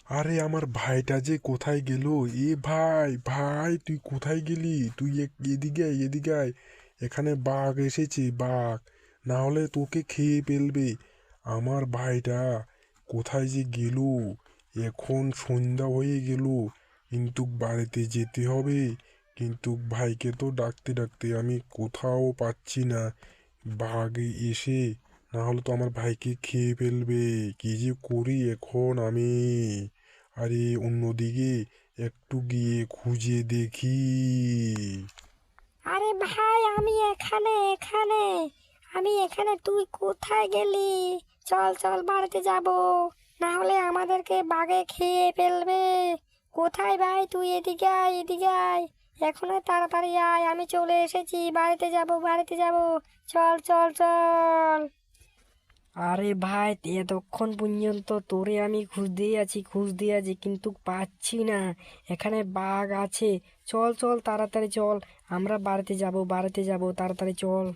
আরে আমার ভাইটা যে কোথায় গেল? এ ভাই ভাই, তুই কোথায় গেলি? তুই এদিকে আয়, এদিকে আয়। এখানে বাঘ এসেছে, বাঘ। না হলে তোকে খেয়ে ফেলবে। আমার ভাইটা কোথায় যে গেল? এখন সন্ধ্যা হয়ে গেল, কিন্তু বাড়িতে যেতে হবে। কিন্তু ভাইকে তো ডাকতে ডাকতে আমি কোথাও পাচ্ছি না। বাঘ এসে না হলে তো আমার ভাইকে খেয়ে ফেলবে। কি যে করি এখন আমি? আরে অন্যদিকে একটু গিয়ে খুঁজে দেখি। আরে ভাই, আমি এখানে তুই কোথায় গেলি? চল চল বাড়িতে যাব, না হলে আমাদেরকে বাঘে খেয়ে ফেলবে। কোথায় ভাই তুই? এদিকে আয়, এদিকে আয়। এখনই তাড়াতাড়ি আয়, আমি চলে এসেছি। বাড়িতে যাব, বাড়িতে যাব। চল চল চল। আরে ভাই, এতক্ষণ পর্যন্ত তোরে আমি খুঁজতেই আছি কিন্তু পাচ্ছি না। এখানে বাঘ আছে। চল চল তাড়াতাড়ি চল, আমরা বাড়িতে যাব, তাড়াতাড়ি চল।